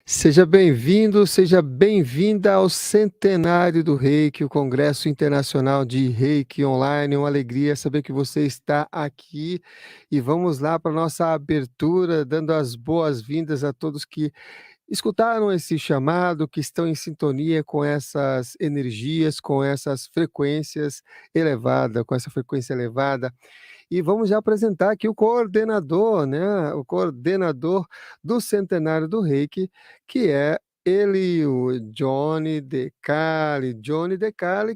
Seja bem-vindo, seja bem-vinda ao centenário do Reiki, o Congresso Internacional de Reiki Online. Uma alegria saber que você está aqui e vamos lá para a nossa abertura, dando as boas-vindas a todos que escutaram esse chamado, que estão em sintonia com essas energias, com essas frequências elevadas, com essa frequência elevada. E vamos já apresentar aqui o coordenador, né, o coordenador do Centenário do Reiki, que é ele, o Johnny De Cali,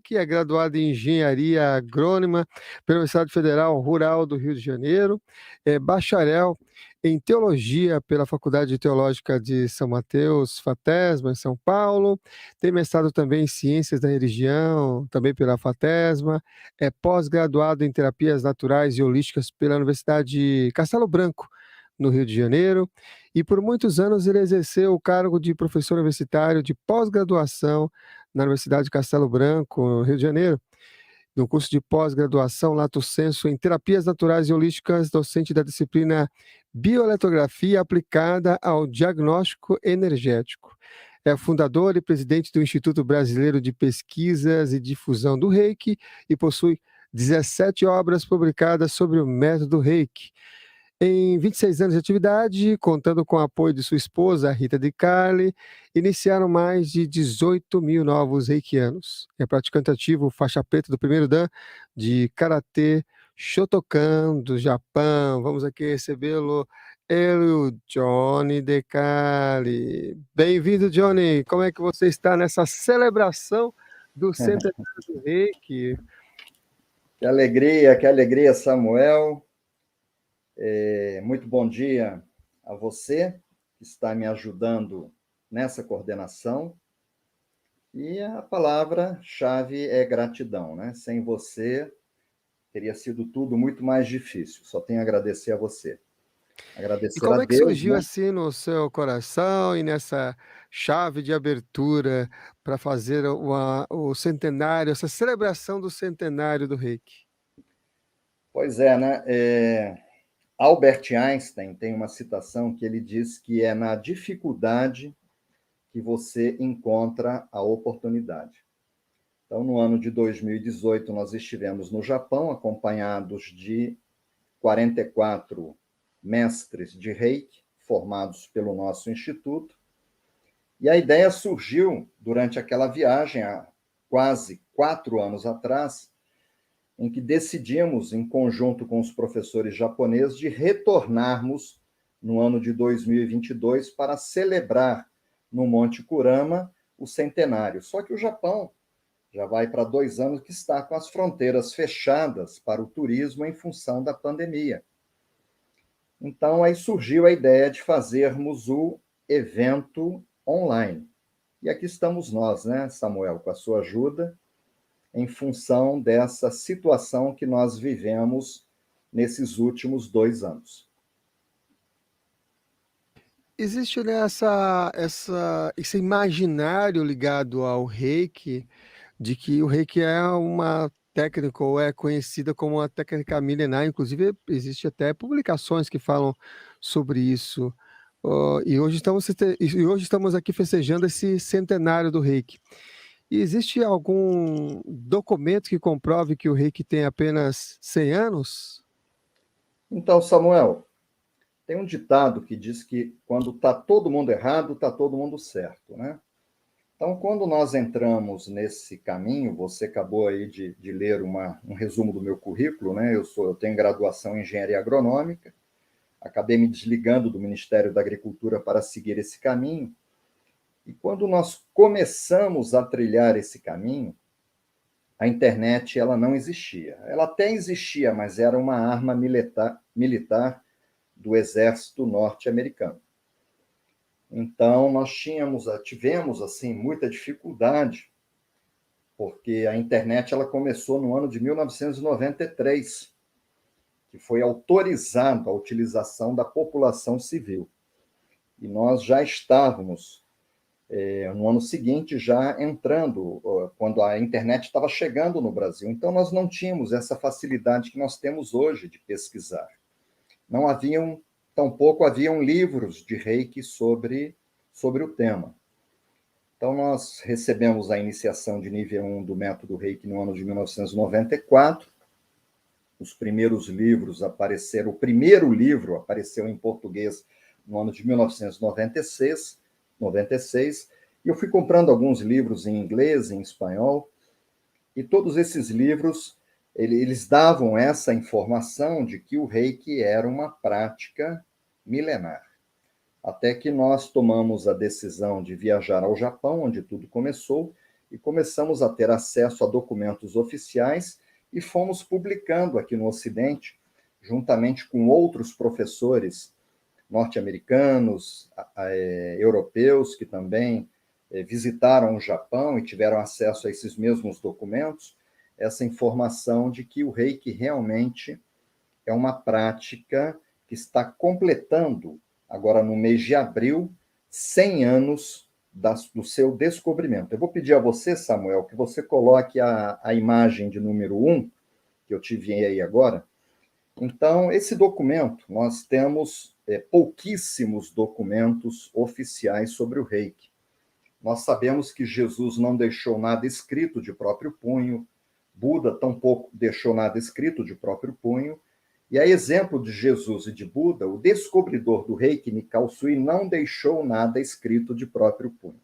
que é graduado em Engenharia Agrônoma pela Universidade Federal Rural do Rio de Janeiro, é bacharel em Teologia pela Faculdade Teológica de São Mateus, FATESMA, em São Paulo, tem mestrado também em Ciências da Religião, também pela FATESMA, é pós-graduado em Terapias Naturais e Holísticas pela Universidade Castelo Branco, no Rio de Janeiro, e por muitos anos ele exerceu o cargo de professor universitário de pós-graduação na Universidade Castelo Branco, no Rio de Janeiro, no curso de pós-graduação Lato Sensu em Terapias Naturais e Holísticas, docente da disciplina Bioeletrografia aplicada ao diagnóstico energético. É fundador e presidente do Instituto Brasileiro de Pesquisas e Difusão do Reiki e possui 17 obras publicadas sobre o método Reiki. Em 26 anos de atividade, contando com o apoio de sua esposa, Rita De Carli, iniciaram mais de 18 mil novos reikianos. É praticante ativo faixa preta do primeiro Dan de Karatê Shotokan do Japão. Vamos aqui recebê-lo, ele, o Johnny De Carli. Bem-vindo, Johnny. Como é que você está nessa celebração do Centenário do Reiki? Que alegria, Samuel. Muito bom dia a você que está me ajudando nessa coordenação. E a palavra-chave é gratidão, né? Sem você, teria sido tudo muito mais difícil. Só tenho a agradecer a você. E Agradecer a como é que Deus, surgiu né? assim no seu coração e nessa chave de abertura para fazer o centenário, essa celebração do centenário do Reiki? Pois é, né? Albert Einstein tem uma citação que ele diz que é na dificuldade que você encontra a oportunidade. Então, no ano de 2018, nós estivemos no Japão, acompanhados de 44 mestres de Reiki, formados pelo nosso instituto. E a ideia surgiu durante aquela viagem, há quase 4 anos atrás, em que decidimos, em conjunto com os professores japoneses, de retornarmos no ano de 2022 para celebrar no Monte Kurama o centenário. Só que o Japão já vai para 2 anos que está com as fronteiras fechadas para o turismo em função da pandemia. Então, aí surgiu a ideia de fazermos o evento online. E aqui estamos nós, né, Samuel, com a sua ajuda, em função dessa situação que nós vivemos nesses últimos 2 anos. Existe esse imaginário ligado ao Reiki, de que o Reiki é uma técnica ou é conhecida como uma técnica milenar, inclusive existe até publicações que falam sobre isso. E hoje estamos aqui festejando esse centenário do Reiki. E existe algum documento que comprove que o Reiki tem apenas 100 anos? Então, Samuel, tem um ditado que diz que quando está todo mundo errado, está todo mundo certo, né? Então, quando nós entramos nesse caminho, você acabou aí de ler um resumo do meu currículo, né? Eu tenho graduação em engenharia agronômica, acabei me desligando do Ministério da Agricultura para seguir esse caminho. E quando nós começamos a trilhar esse caminho, a internet ela não existia. Ela até existia, mas era uma arma militar do exército norte-americano. Então, nós tivemos assim muita dificuldade, porque a internet ela começou no ano de 1993, que foi autorizado a utilização da população civil. E nós já estávamos, no ano seguinte, já entrando, quando a internet estava chegando no Brasil. Então, nós não tínhamos essa facilidade que nós temos hoje de pesquisar. Não haviam, tampouco haviam livros de Reiki sobre sobre o tema. Então, nós recebemos a iniciação de nível 1 do método Reiki no ano de 1994. Os primeiros livros apareceram, o primeiro livro apareceu em português no ano de 1996, e eu fui comprando alguns livros em inglês, em espanhol, e todos esses livros, eles davam essa informação de que o Reiki era uma prática milenar. Até que nós tomamos a decisão de viajar ao Japão, onde tudo começou, e começamos a ter acesso a documentos oficiais e fomos publicando aqui no Ocidente, juntamente com outros professores norte-americanos, europeus, que também visitaram o Japão e tiveram acesso a esses mesmos documentos, essa informação de que o Reiki realmente é uma prática que está completando, agora no mês de abril, 100 anos do seu descobrimento. Eu vou pedir a você, Samuel, que você coloque a imagem de número 1, que eu te enviei agora. Então, esse documento, nós temos pouquíssimos documentos oficiais sobre o Reiki. Nós sabemos que Jesus não deixou nada escrito de próprio punho, Buda tampouco deixou nada escrito de próprio punho, e a exemplo de Jesus e de Buda, o descobridor do Reiki, Mikao Sui, não deixou nada escrito de próprio punho.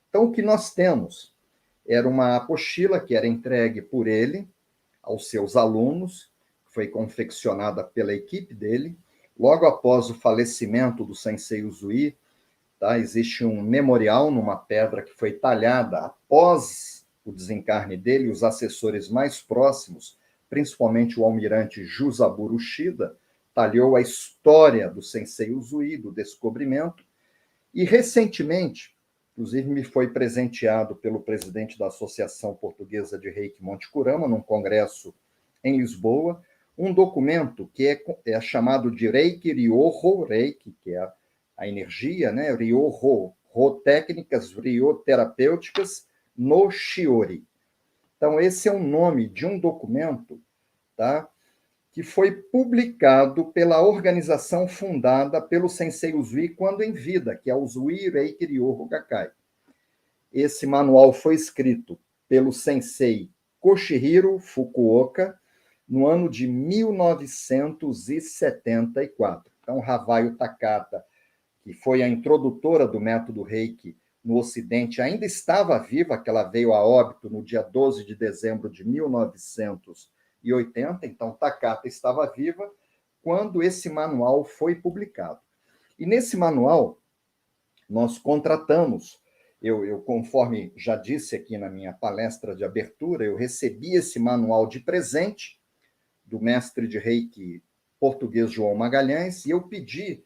Então, o que nós temos era uma apostila que era entregue por ele aos seus alunos, foi confeccionada pela equipe dele. Logo após o falecimento do Sensei Usui, tá, existe um memorial numa pedra que foi talhada após o desencarne dele. Os assessores mais próximos, principalmente o almirante Jusaburo Shida, talhou a história do Sensei Usui, do descobrimento, e recentemente, inclusive me foi presenteado pelo presidente da Associação Portuguesa de Reiki Monte Kurama, num congresso em Lisboa, um documento que é chamado de Reiki Ryoho, Reiki, que é a energia, né? Ryoho, técnicas rioterapêuticas no Shiori. Então, esse é o nome de um documento, tá, que foi publicado pela organização fundada pelo Sensei Usui quando em vida, que é o Usui Reiki Ryoho Gakkai. Esse manual foi escrito pelo Sensei Koshihiro Fukuoka no ano de 1974. Então, Havaio Takata, que foi a introdutora do método Reiki no Ocidente, ainda estava viva, que ela veio a óbito no dia 12 de dezembro de 1980, então Takata estava viva quando esse manual foi publicado. E nesse manual, nós contratamos, conforme já disse aqui na minha palestra de abertura, eu recebi esse manual de presente do mestre de Reiki português João Magalhães, e eu pedi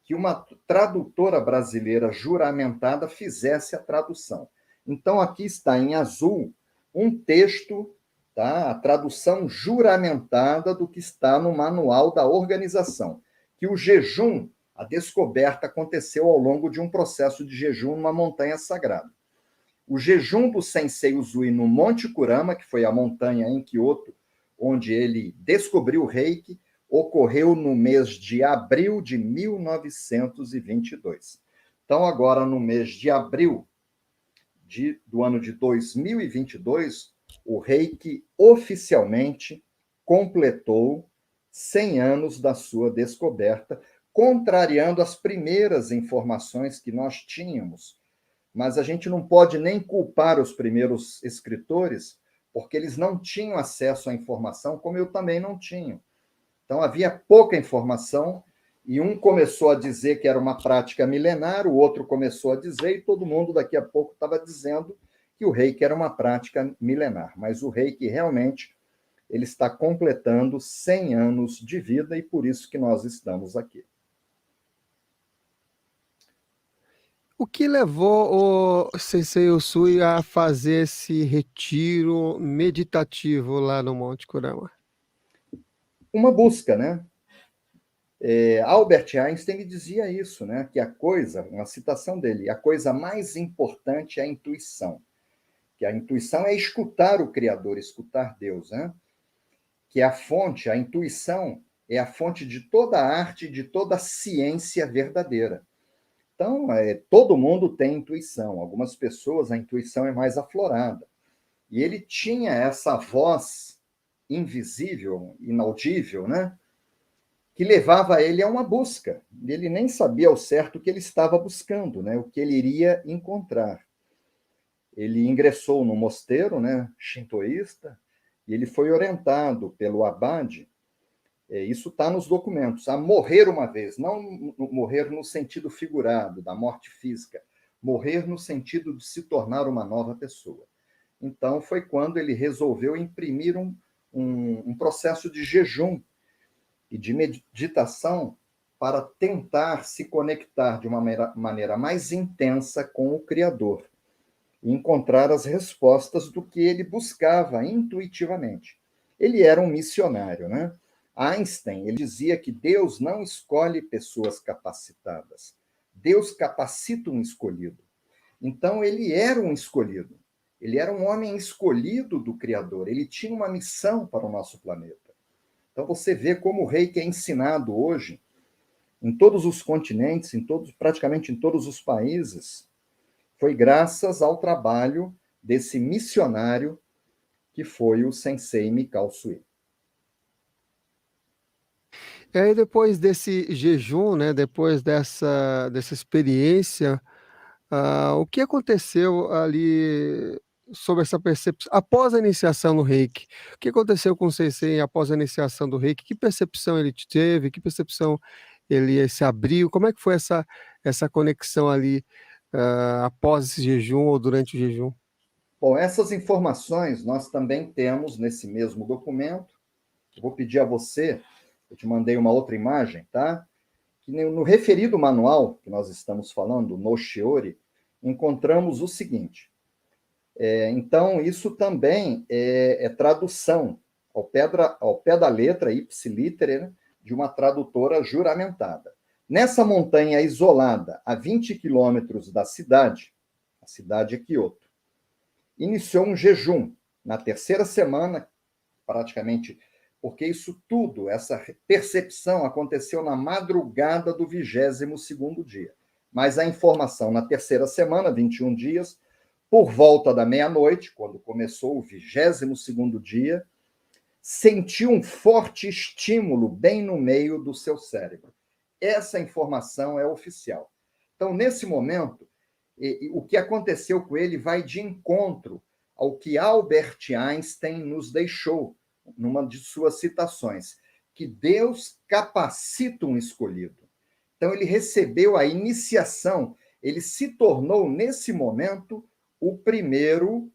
que uma tradutora brasileira juramentada fizesse a tradução. Então, aqui está em azul um texto, tá? A tradução juramentada do que está no manual da organização, que o jejum, a descoberta aconteceu ao longo de um processo de jejum numa montanha sagrada. O jejum do Sensei Usui no Monte Kurama, que foi a montanha em Kyoto, onde ele descobriu o Reiki, ocorreu no mês de abril de 1922. Então, agora, no mês de abril do ano de 2022, o Reiki oficialmente completou 100 anos da sua descoberta, contrariando as primeiras informações que nós tínhamos. Mas a gente não pode nem culpar os primeiros escritores, porque eles não tinham acesso à informação, como eu também não tinha. Então, havia pouca informação, e um começou a dizer que era uma prática milenar, o outro começou a dizer, e todo mundo daqui a pouco estava dizendo que o Reiki era uma prática milenar. Mas o Reiki realmente ele está completando 100 anos de vida, e por isso que nós estamos aqui. O que levou o Sensei Usui a fazer esse retiro meditativo lá no Monte Kurama? Uma busca, né? Albert Einstein dizia isso, né? Que a coisa, uma citação dele, a coisa mais importante é a intuição. Que a intuição é escutar o Criador, escutar Deus, né? Que a fonte, a intuição, é a fonte de toda a arte, de toda a ciência verdadeira. Então, todo mundo tem intuição. Algumas pessoas, a intuição é mais aflorada. E ele tinha essa voz invisível, inaudível, né? Que levava ele a uma busca. Ele nem sabia ao certo o que ele estava buscando, né? O que ele iria encontrar. Ele ingressou no mosteiro, né, shintoísta, e ele foi orientado pelo abade, isso está nos documentos, a morrer uma vez, não morrer no sentido figurado, da morte física, morrer no sentido de se tornar uma nova pessoa. Então, foi quando ele resolveu imprimir um processo de jejum e de meditação para tentar se conectar de uma maneira mais intensa com o Criador e encontrar as respostas do que ele buscava intuitivamente. Ele era um missionário, né? Einstein, ele dizia que Deus não escolhe pessoas capacitadas. Deus capacita um escolhido. Então, ele era um escolhido. Ele era um homem escolhido do Criador. Ele tinha uma missão para o nosso planeta. Então, você vê como o reiki é ensinado hoje em todos os continentes, praticamente em todos os países. Foi graças ao trabalho desse missionário que foi o Sensei Mikao Sui. E aí, depois desse jejum, né, depois dessa experiência, o que aconteceu ali sobre essa percepção após a iniciação no Reiki? O que aconteceu com o Sensei após a iniciação do Reiki? Que percepção ele teve? Que percepção ele se abriu? Como é que foi essa conexão ali, após esse jejum ou durante o jejum? Bom, essas informações nós também temos nesse mesmo documento. Eu vou pedir a você, eu te mandei uma outra imagem, tá? Que no referido manual que nós estamos falando, no Shiori, encontramos o seguinte. Então, isso também é tradução ao pé da letra, ipsiliter, né, de uma tradutora juramentada. Nessa montanha isolada, a 20 quilômetros da cidade, a cidade é Kyoto, iniciou um jejum na terceira semana, praticamente, porque isso tudo, essa percepção aconteceu na madrugada do 22º dia. Mas a informação na terceira semana, 21 dias, por volta da meia-noite, quando começou o 22º dia, sentiu um forte estímulo bem no meio do seu cérebro. Essa informação é oficial. Então, nesse momento, o que aconteceu com ele vai de encontro ao que Albert Einstein nos deixou numa de suas citações, que Deus capacita um escolhido. Então, ele recebeu a iniciação, ele se tornou, nesse momento, o primeiro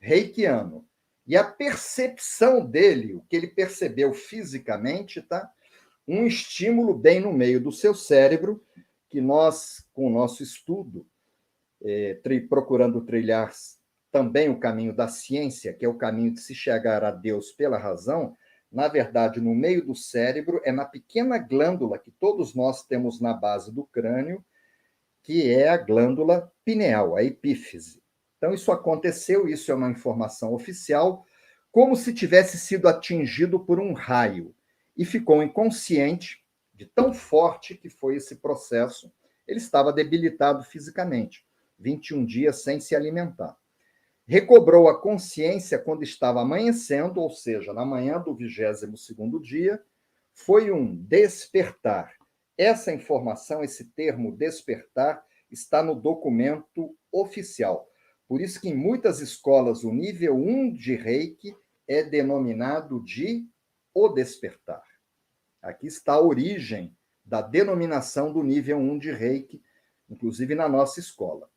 reikiano. E a percepção dele, o que ele percebeu fisicamente, tá? Um estímulo bem no meio do seu cérebro, que nós, com o nosso estudo, procurando trilhar também o caminho da ciência, que é o caminho de se chegar a Deus pela razão, na verdade, no meio do cérebro, é na pequena glândula que todos nós temos na base do crânio, que é a glândula pineal, a epífise. Então, isso aconteceu, isso é uma informação oficial, como se tivesse sido atingido por um raio, e ficou inconsciente, de tão forte que foi esse processo. Ele estava debilitado fisicamente, 21 dias sem se alimentar. Recobrou a consciência quando estava amanhecendo, ou seja, na manhã do 22º dia, foi um despertar. Essa informação, esse termo despertar, está no documento oficial. Por isso que em muitas escolas o nível 1 de Reiki é denominado de o despertar. Aqui está a origem da denominação do nível 1 de Reiki, inclusive na nossa escola,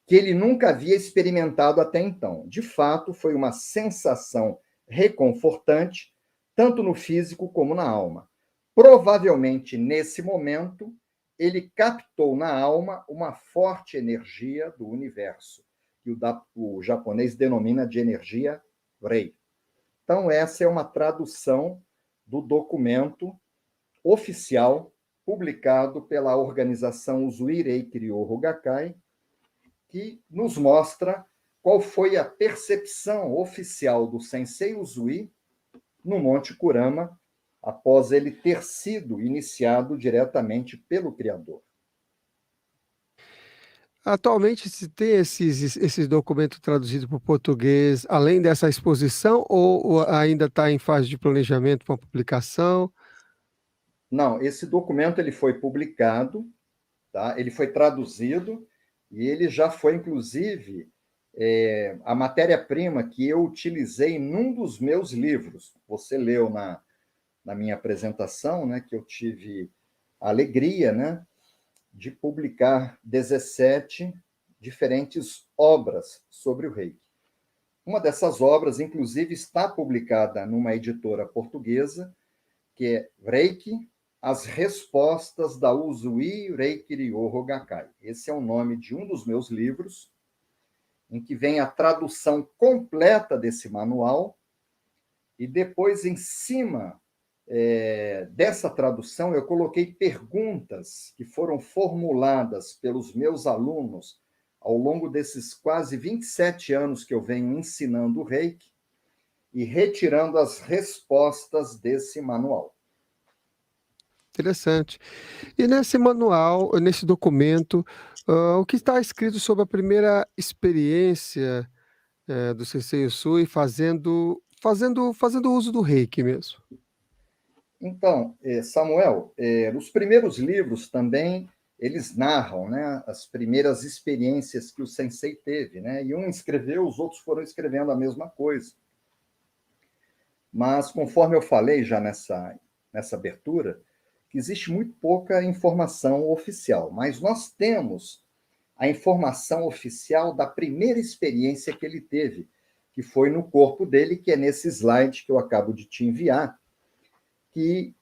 que ele nunca havia experimentado até então. De fato, foi uma sensação reconfortante, tanto no físico como na alma. Provavelmente, nesse momento, ele captou na alma uma forte energia do universo, que o japonês denomina de energia Rei. Então, essa é uma tradução do documento oficial publicado pela organização Usui Reiki Ryoho Gakkai, que nos mostra qual foi a percepção oficial do Sensei Usui no Monte Kurama, após ele ter sido iniciado diretamente pelo Criador. Atualmente se tem esses documentos traduzidos para o português, além dessa exposição, ou ainda está em fase de planejamento para publicação? Não, esse documento ele foi publicado, tá? Ele foi traduzido e ele já foi, inclusive, a matéria-prima que eu utilizei num dos meus livros. Você leu na minha apresentação, né, que eu tive a alegria, né, de publicar 17 diferentes obras sobre o Reiki. Uma dessas obras, inclusive, está publicada numa editora portuguesa, que é Reiki, As Respostas da Usui Reiki Ryoho Gakkai. Esse é o nome de um dos meus livros, em que vem a tradução completa desse manual, e depois, em cima dessa tradução, eu coloquei perguntas que foram formuladas pelos meus alunos ao longo desses quase 27 anos que eu venho ensinando o Reiki e retirando as respostas desse manual. Interessante. E nesse manual, nesse documento, o que está escrito sobre a primeira experiência, do Sensei Usui fazendo uso do Reiki mesmo? Então, Samuel, os primeiros livros também, eles narram, né, as primeiras experiências que o sensei teve, né? E um escreveu, os outros foram escrevendo a mesma coisa. Mas, conforme eu falei já nessa abertura, que existe muito pouca informação oficial, mas nós temos a informação oficial da primeira experiência que ele teve, que foi no corpo dele, que é nesse slide que eu acabo de te enviar, que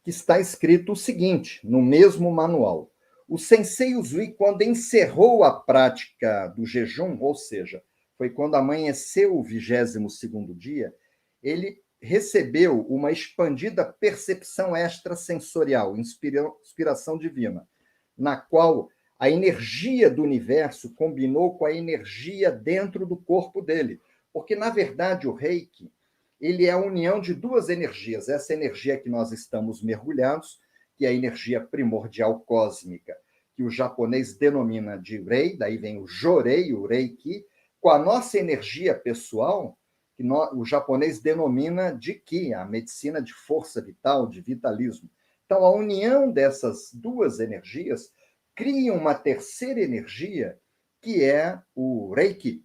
está escrito o seguinte, no mesmo manual. O Sensei Usui, quando encerrou a prática do jejum, ou seja, foi quando amanheceu o 22º dia, ele recebeu uma expandida percepção extrasensorial, inspiração divina, na qual a energia do universo combinou com a energia dentro do corpo dele. Porque, na verdade, o Reiki, ele é a união de duas energias. Essa energia que nós estamos mergulhados, que é a energia primordial cósmica, que o japonês denomina de Rei, daí vem o Jorei, o Reiki, com a nossa energia pessoal, que o japonês denomina de Ki, a medicina de força vital, de vitalismo. Então, a união dessas duas energias cria uma terceira energia, que é o Reiki.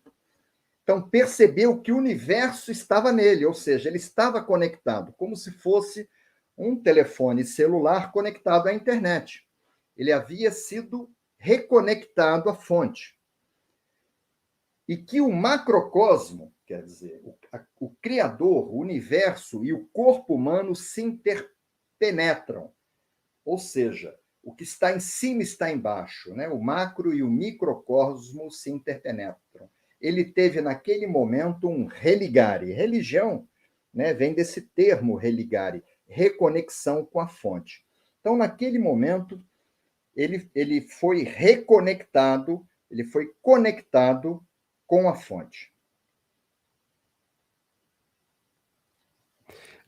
Então, percebeu que o universo estava nele, ou seja, ele estava conectado, como se fosse um telefone celular conectado à internet. Ele havia sido reconectado à fonte. E que o macrocosmo, quer dizer, o Criador, o universo e o corpo humano se interpenetram. Ou seja, o que está em cima está embaixo, né? O macro e o microcosmo se interpenetram. Ele teve, naquele momento, um religare. Religião, né, vem desse termo religare, reconexão com a fonte. Então, naquele momento, ele foi reconectado, ele foi conectado com a fonte.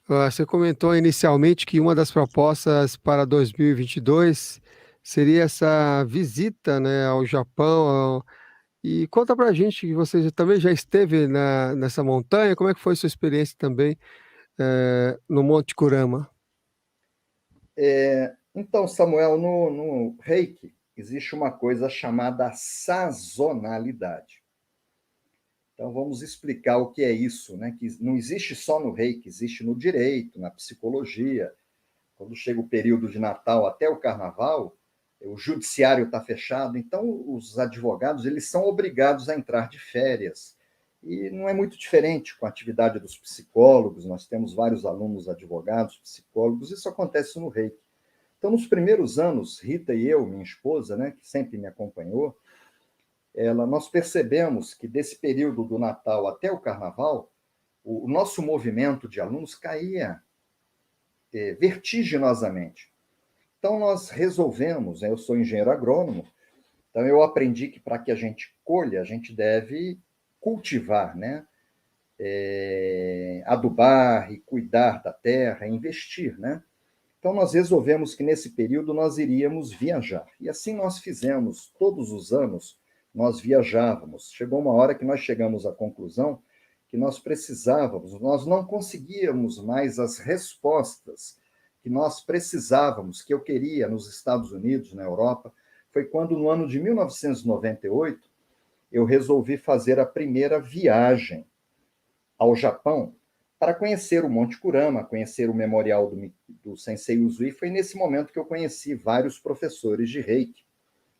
Você comentou inicialmente que uma das propostas para 2022 seria essa visita, né, ao Japão. E conta para a gente que você também já esteve nessa montanha, como é que foi sua experiência também no Monte Kurama? Então, Samuel, no Reiki existe uma coisa chamada sazonalidade. Então, vamos explicar o que é isso, né? Que não existe só no Reiki, existe no direito, na psicologia. Quando chega o período de Natal até o Carnaval, o judiciário está fechado, então os advogados eles são obrigados a entrar de férias. E não é muito diferente com a atividade dos psicólogos, nós temos vários alunos advogados, psicólogos, isso acontece no Reiki. Então, nos primeiros anos, Rita e eu, minha esposa, né, que sempre me acompanhou, nós percebemos que desse período do Natal até o Carnaval, o nosso movimento de alunos caía vertiginosamente. Então, nós resolvemos, né, eu sou engenheiro agrônomo, então eu aprendi que para que a gente colha, a gente deve cultivar, né? Adubar e cuidar da terra, investir, né? Então, nós resolvemos que nesse período nós iríamos viajar. E assim nós fizemos todos os anos nós viajávamos. Chegou uma hora que nós chegamos à conclusão que nós não conseguíamos mais as respostas que nós precisávamos, que eu queria nos Estados Unidos, na Europa. Foi quando, no ano de 1998, eu resolvi fazer a primeira viagem ao Japão para conhecer o Monte Kurama, conhecer o memorial do Sensei Usui. Foi nesse momento que eu conheci vários professores de Reiki.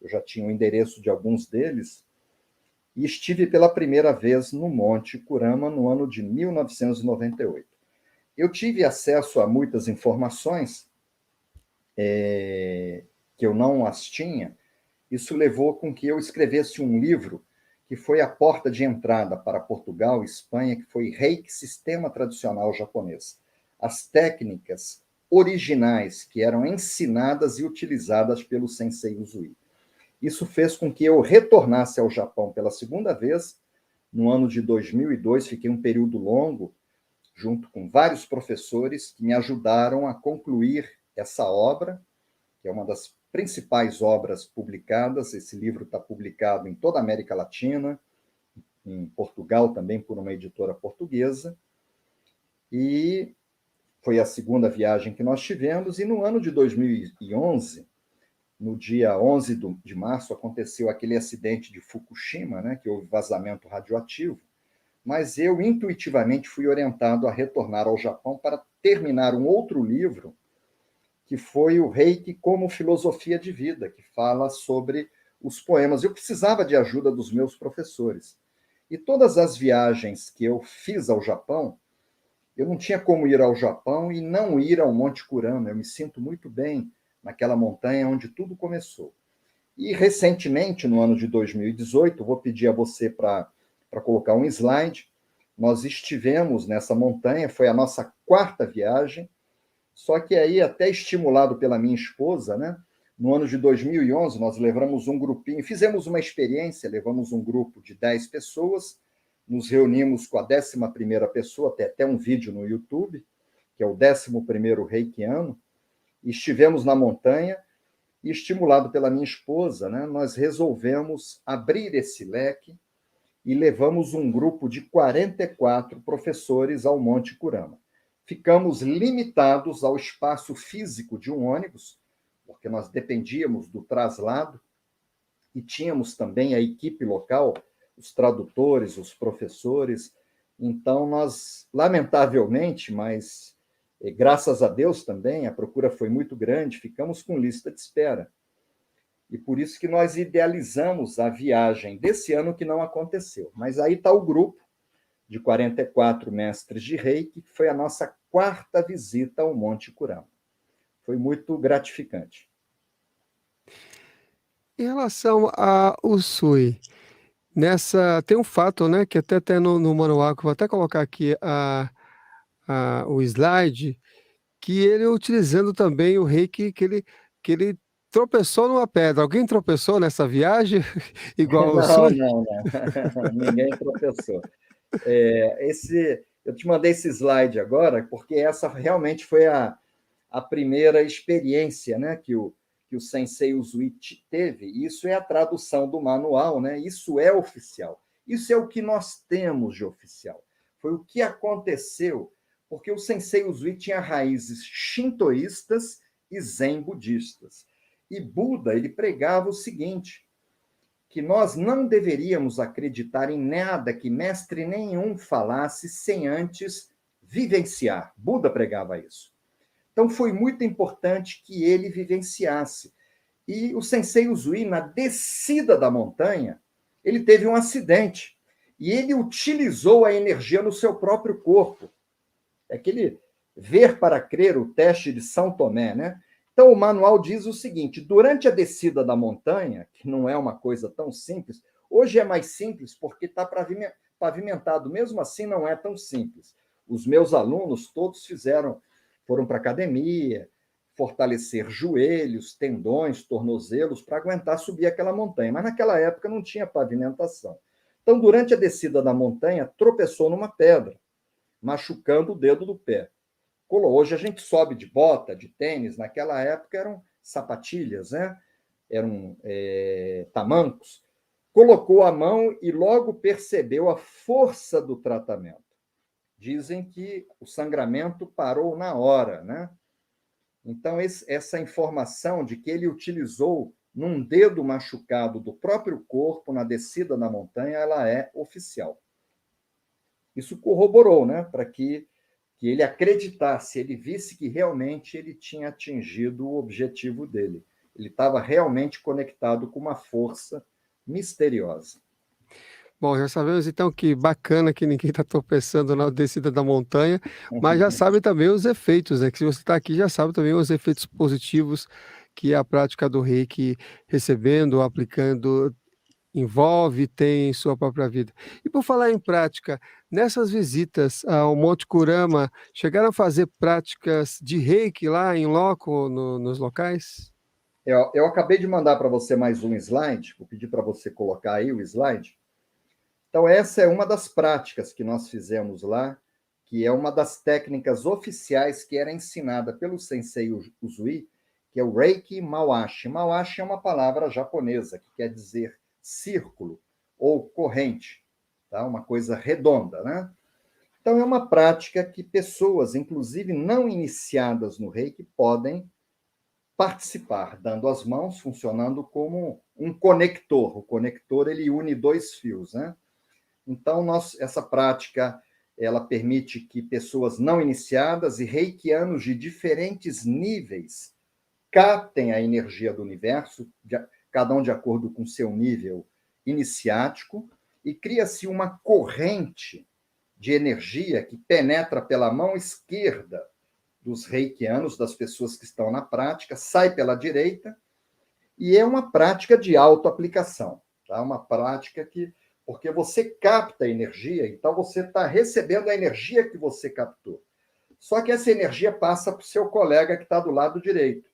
Eu já tinha o endereço de alguns deles e estive pela primeira vez no Monte Kurama no ano de 1998. Eu tive acesso a muitas informações que eu não as tinha. Isso levou com que eu escrevesse um livro que foi a porta de entrada para Portugal e Espanha, que foi Reiki, Sistema Tradicional Japonês. As técnicas originais que eram ensinadas e utilizadas pelo Sensei Usui. Isso fez com que eu retornasse ao Japão pela segunda vez, no ano de 2002. Fiquei um período longo, junto com vários professores que me ajudaram a concluir essa obra, que é uma das principais obras publicadas. Esse livro está publicado em toda a América Latina, em Portugal também por uma editora portuguesa, e foi a segunda viagem que nós tivemos. E no ano de 2011, no dia 11 de março, aconteceu aquele acidente de Fukushima, né, que houve vazamento radioativo, mas eu intuitivamente fui orientado a retornar ao Japão para terminar um outro livro, que foi o Reiki como filosofia de vida, que fala sobre os poemas. Eu precisava de ajuda dos meus professores. E todas as viagens que eu fiz ao Japão, eu não tinha como ir ao Japão e não ir ao Monte Kurama. Eu me sinto muito bem naquela montanha onde tudo começou. E, recentemente, no ano de 2018, vou pedir a você para colocar um slide, nós estivemos nessa montanha, foi a nossa quarta viagem, só que aí, até estimulado pela minha esposa, né? No ano de 2011, nós levamos um grupinho, fizemos uma experiência, levamos um grupo de 10 pessoas, nos reunimos com a 11ª pessoa, tem até um vídeo no YouTube, que é o 11º reikiano, e estivemos na montanha, e estimulado pela minha esposa, né, nós resolvemos abrir esse leque e levamos um grupo de 44 professores ao Monte Kurama. Ficamos limitados ao espaço físico de um ônibus, porque nós dependíamos do traslado, e tínhamos também a equipe local, os tradutores, os professores. Então, nós, lamentavelmente, mas graças a Deus também, a procura foi muito grande, ficamos com lista de espera. E por isso que nós idealizamos a viagem desse ano, que não aconteceu. Mas aí está o grupo de 44 mestres de Reiki, que foi a nossa quarta visita ao Monte Kurama. Foi muito gratificante. Em relação a Usui, tem um fato, né, que até tem no manual, que eu vou até colocar aqui o slide, que ele utilizando também o reiki, que ele tropeçou numa pedra. Alguém tropeçou nessa viagem, igual ao Não, Usui? não, não. Ninguém tropeçou. Eu te mandei esse slide agora, porque essa realmente foi a primeira experiência, né, que o Sensei Usui teve. Isso é a tradução do manual, né? Isso é oficial. Isso é o que nós temos de oficial. Foi o que aconteceu, porque o Sensei Usui tinha raízes shintoístas e zen budistas. E Buda, ele pregava o seguinte, que nós não deveríamos acreditar em nada que mestre nenhum falasse sem antes vivenciar. Buda pregava isso. Então, foi muito importante que ele vivenciasse. E o Sensei Usui, na descida da montanha, ele teve um acidente. E ele utilizou a energia no seu próprio corpo. É aquele ver para crer, o teste de São Tomé, né? Então, o manual diz o seguinte: durante a descida da montanha, que não é uma coisa tão simples, hoje é mais simples porque está pavimentado, mesmo assim não é tão simples. Os meus alunos todos foram para a academia, fortalecer joelhos, tendões, tornozelos, para aguentar subir aquela montanha. Mas naquela época não tinha pavimentação. Então, durante a descida da montanha, tropeçou numa pedra, machucando o dedo do pé. Hoje a gente sobe de bota, de tênis, naquela época eram sapatilhas, né? Eram tamancos. colocou a mão e logo percebeu a força do tratamento. Dizem que o sangramento parou na hora, né? Então, essa informação de que ele utilizou num dedo machucado do próprio corpo na descida da montanha, ela é oficial. Isso corroborou, né? Para que ele acreditasse, ele visse que realmente ele tinha atingido o objetivo dele. Ele estava realmente conectado com uma força misteriosa. Bom, já sabemos então que bacana que ninguém está tropeçando na descida da montanha, mas já sabe também os efeitos, né? Que se você está aqui, já sabe também os efeitos positivos que a prática do Reiki, recebendo, aplicando, envolve, tem em sua própria vida. E por falar em prática, nessas visitas ao Monte Kurama, chegaram a fazer práticas de Reiki lá em loco, nos locais? Eu acabei de mandar para você mais um slide, vou pedir para você colocar aí o slide. Então, essa é uma das práticas que nós fizemos lá, que é uma das técnicas oficiais que era ensinada pelo Sensei Usui, que é o Reiki Mawashi. Mawashi é uma palavra japonesa que quer dizer círculo ou corrente, tá? Uma coisa redonda, né? Então, é uma prática que pessoas, inclusive não iniciadas no Reiki, podem participar, dando as mãos, funcionando como um conector. O conector, ele une dois fios, né? Então, essa prática ela permite que pessoas não iniciadas e reikianos de diferentes níveis captem a energia do universo, cada um de acordo com seu nível iniciático, e cria-se uma corrente de energia que penetra pela mão esquerda dos reikianos, das pessoas que estão na prática, sai pela direita, e é uma prática de autoaplicação, tá? Uma prática que porque você capta a energia, então você está recebendo a energia que você captou. Só que essa energia passa para o seu colega que está do lado direito.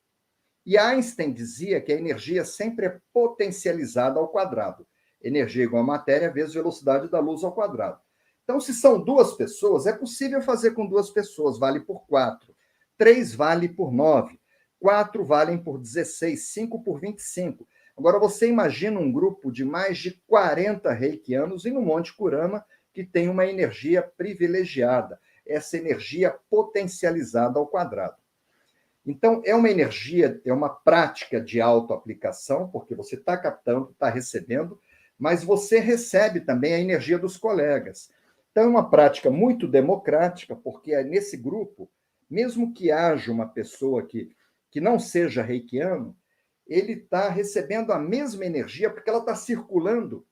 E Einstein dizia que a energia sempre é potencializada ao quadrado. Energia igual a matéria vezes velocidade da luz ao quadrado. Então, se são duas pessoas, é possível fazer com duas pessoas, vale por 4. 3 vale por 9. 4 valem por 16. 5 por 25. Agora, você imagina um grupo de mais de 40 reikianos e no Monte Kurama que tem uma energia privilegiada, essa energia potencializada ao quadrado. Então, é uma energia, é uma prática de autoaplicação, porque você está captando, está recebendo, mas você recebe também a energia dos colegas. Então, é uma prática muito democrática, porque nesse grupo, mesmo que haja uma pessoa que não seja reikiano, ele está recebendo a mesma energia porque ela está circulando,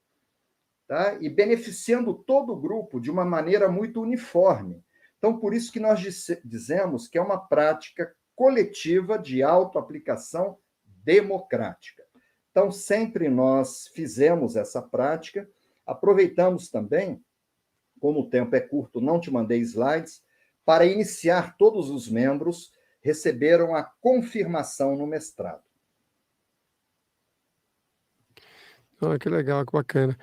tá? E beneficiando todo o grupo de uma maneira muito uniforme. Então, por isso que nós dizemos que é uma prática coletiva de autoaplicação democrática. Então, sempre nós fizemos essa prática, aproveitamos também, como o tempo é curto, não te mandei slides, para iniciar todos os membros receberam a confirmação no mestrado. Ah, que legal, que bacana.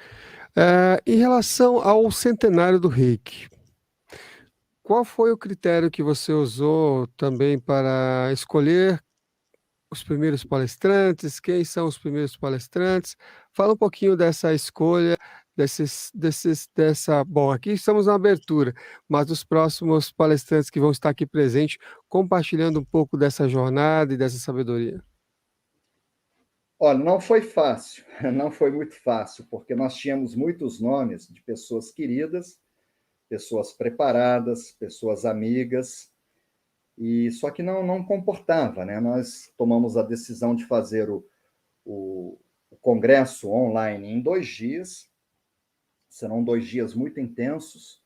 Em relação ao centenário do Reiki, qual foi o critério que você usou também para escolher os primeiros palestrantes? Quem são os primeiros palestrantes? Fala um pouquinho dessa escolha, bom, aqui estamos na abertura, mas dos próximos palestrantes que vão estar aqui presentes, compartilhando um pouco dessa jornada e dessa sabedoria. Olha, não foi fácil, não foi muito fácil, porque nós tínhamos muitos nomes de pessoas queridas, pessoas preparadas, pessoas amigas, e só que não comportava, né? Nós tomamos a decisão de fazer o congresso online em 2 dias, serão 2 dias muito intensos.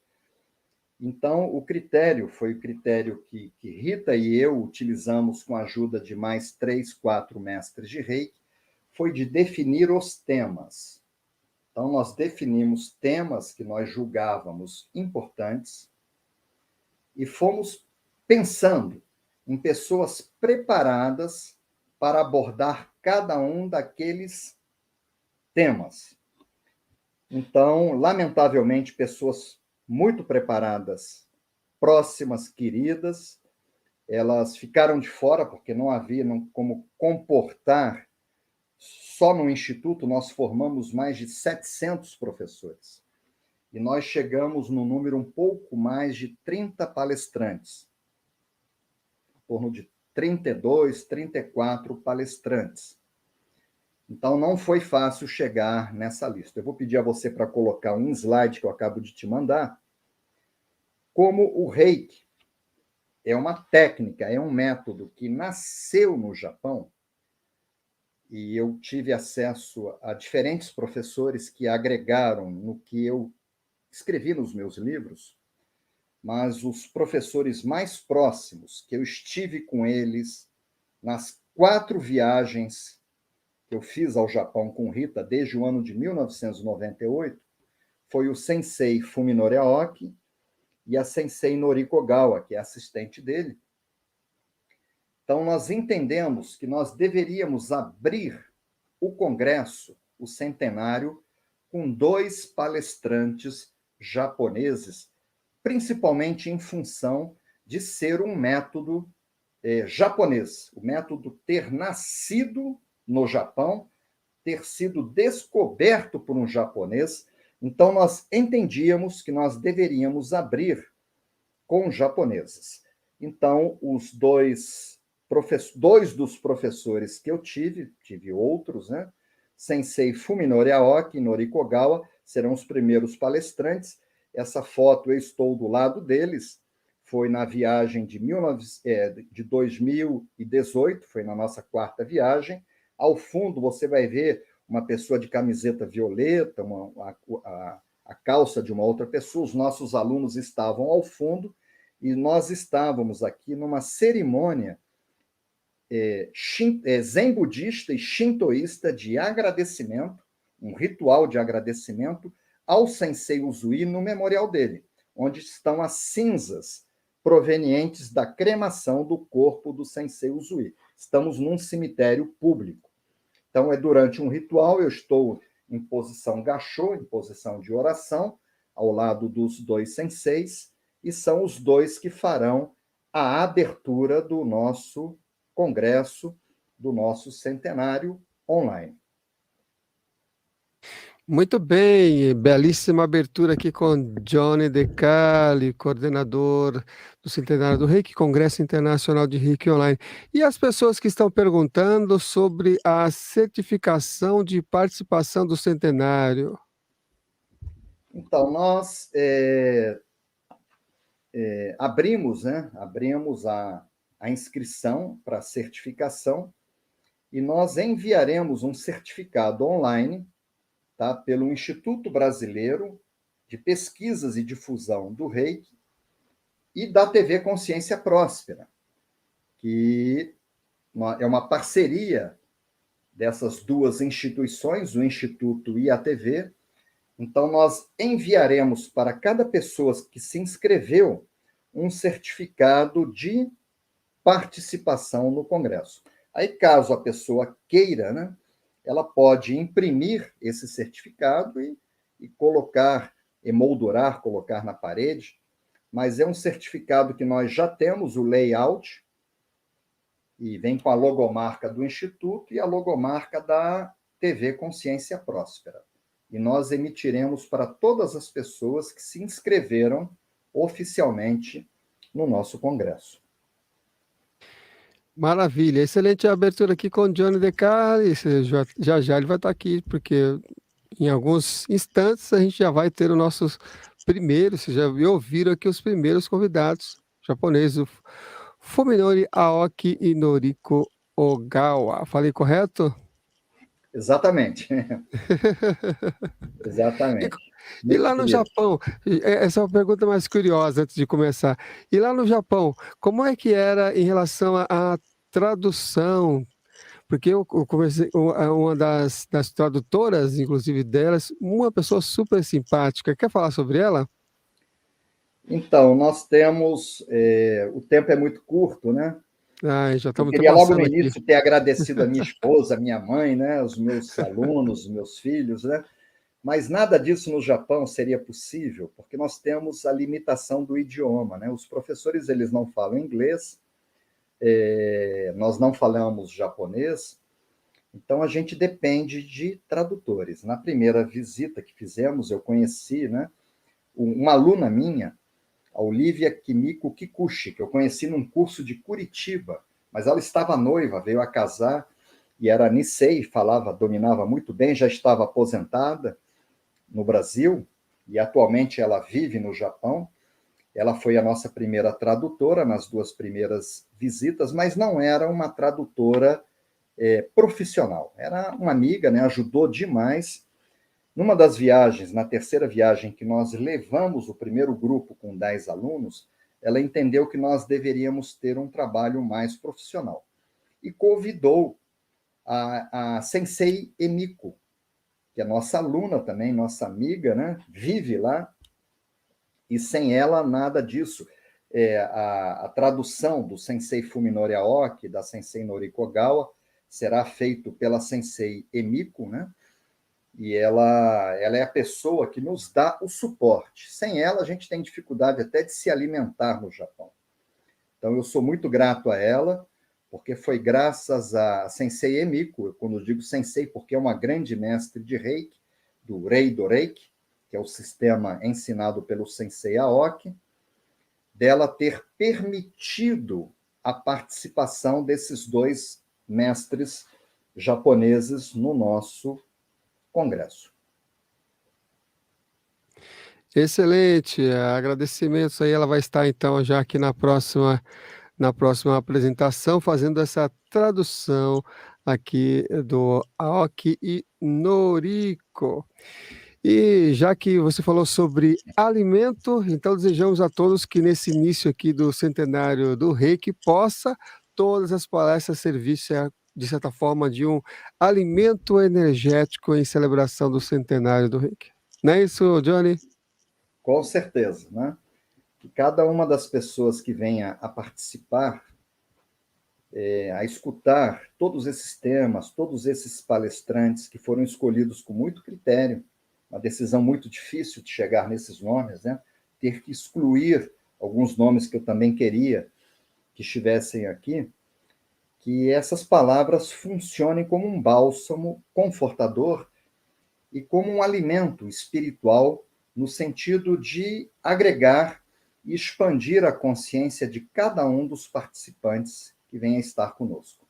Então, o critério foi o critério que Rita e eu utilizamos com a ajuda de mais 3, 4 mestres de Reiki, foi de definir os temas. Então, nós definimos temas que nós julgávamos importantes e fomos pensando em pessoas preparadas para abordar cada um daqueles temas. Então, lamentavelmente, pessoas muito preparadas, próximas, queridas, elas ficaram de fora porque não havia como comportar Só no Instituto nós formamos mais de 700 professores. E nós chegamos no número um pouco mais de 30 palestrantes. Em torno de 32, 34 palestrantes. Então, não foi fácil chegar nessa lista. Eu vou pedir a você para colocar um slide que eu acabo de te mandar. Como o Reiki é uma técnica, é um método que nasceu no Japão, e eu tive acesso a diferentes professores que agregaram no que eu escrevi nos meus livros, mas os professores mais próximos, que eu estive com eles nas 4 viagens que eu fiz ao Japão com Rita desde o ano de 1998, foi o sensei Fuminori Aoki e a sensei Noriko Ogawa, que é assistente dele. Então, nós entendemos que nós deveríamos abrir o congresso, o centenário, com 2 palestrantes japoneses, principalmente em função de ser um método japonês, o método ter nascido no Japão, ter sido descoberto por um japonês. Então, nós entendíamos que nós deveríamos abrir com japoneses. Então, os dois dos professores que eu tive outros, né? Sensei Fuminori Aoki e Noriko Ogawa serão os primeiros palestrantes. Essa foto eu estou do lado deles, foi na viagem de 2018, foi na nossa 4ª viagem. Ao fundo você vai ver uma pessoa de camiseta violeta, a calça de uma outra pessoa. Os nossos alunos estavam ao fundo e nós estávamos aqui numa cerimônia zen budista e shintoísta de agradecimento, um ritual de agradecimento ao Sensei Usui no memorial dele, onde estão as cinzas provenientes da cremação do corpo do Sensei Usui. Estamos num cemitério público. Então, durante um ritual, eu estou em posição gachô, em posição de oração, ao lado dos 2 senseis, e são os 2 que farão a abertura do nosso congresso, do nosso centenário online. Muito bem, belíssima abertura aqui com Johnny De Cali, coordenador do Centenário do Reiki, Congresso Internacional de Reiki Online. E as pessoas que estão perguntando sobre a certificação de participação do Centenário? Então, nós abrimos a inscrição para a certificação e nós enviaremos um certificado online, tá, pelo Instituto Brasileiro de Pesquisas e Difusão do Reiki e da TV Consciência Próspera, que é uma parceria dessas 2 instituições, o Instituto e a TV. Então, nós enviaremos para cada pessoa que se inscreveu um certificado de participação no Congresso. Aí, caso a pessoa queira, né, ela pode imprimir esse certificado e colocar, emoldurar, colocar na parede, mas é um certificado que nós já temos o layout, e vem com a logomarca do Instituto e a logomarca da TV Consciência Próspera. E nós emitiremos para todas as pessoas que se inscreveram oficialmente no nosso congresso. Maravilha, excelente abertura aqui com o Johnny De Cali. Já ele vai estar aqui, porque em alguns instantes a gente já vai ter os nossos primeiros, vocês já ouviram aqui os primeiros convidados japoneses, o Fuminori Aoki e Noriko Ogawa. Falei correto? Exatamente. Exatamente. E lá no Japão, essa é uma pergunta mais curiosa antes de começar. E lá no Japão, como é que era em relação à tradução? Porque eu conversei com uma das tradutoras, inclusive delas, uma pessoa super simpática. Quer falar sobre ela? Então, nós temos... o tempo é muito curto, né? Já Eu estamos queria logo no passando aqui. início ter agradecido a minha esposa, a minha mãe, né? Os meus alunos, os meus filhos, né? Mas nada disso no Japão seria possível, porque nós temos a limitação do idioma, né? Os professores, eles não falam inglês, nós não falamos japonês, Então, a gente depende de tradutores. Na primeira visita que fizemos, eu conheci, né, uma aluna minha, a Olivia Kimiko Kikuchi, que eu conheci num curso de Curitiba, mas ela estava noiva, veio a casar, e era Nisei, falava, dominava muito bem, já estava aposentada no Brasil, e atualmente ela vive no Japão. Ela foi a nossa primeira tradutora nas 2 primeiras visitas, mas não era uma tradutora profissional. Era uma amiga, né, ajudou demais. Numa das viagens, na terceira viagem que nós levamos o primeiro grupo com 10 alunos, ela entendeu que nós deveríamos ter um trabalho mais profissional. E convidou a Sensei Emiko, que é nossa aluna também, nossa amiga, né? Vive lá, e sem ela nada disso. A tradução do Sensei Fuminori Aoki, da Sensei Noriko Ogawa, será feito pela Sensei Emiko, né? E ela é a pessoa que nos dá o suporte. Sem ela, a gente tem dificuldade até de se alimentar no Japão. Então, eu sou muito grato a ela, porque foi graças a Sensei Emiko, quando eu digo Sensei, porque é uma grande mestre de Reiki, do Rei do Reiki, que é o sistema ensinado pelo Sensei Aoki, dela ter permitido a participação desses 2 mestres japoneses no nosso congresso. Excelente, agradecimentos aí. Ela vai estar então já aqui na próxima apresentação, fazendo essa tradução aqui do Aoki e Noriko. E já que você falou sobre alimento, então desejamos a todos que nesse início aqui do centenário do Reiki possa todas as palestras servir de certa forma de um alimento energético em celebração do centenário do Reiki. Não é isso, Johnny? Com certeza, né? Que cada uma das pessoas que venha a participar, a escutar todos esses temas, todos esses palestrantes que foram escolhidos com muito critério, uma decisão muito difícil de chegar nesses nomes, né? Ter que excluir alguns nomes que eu também queria que estivessem aqui, que essas palavras funcionem como um bálsamo confortador e como um alimento espiritual no sentido de agregar e expandir a consciência de cada um dos participantes que venha estar conosco.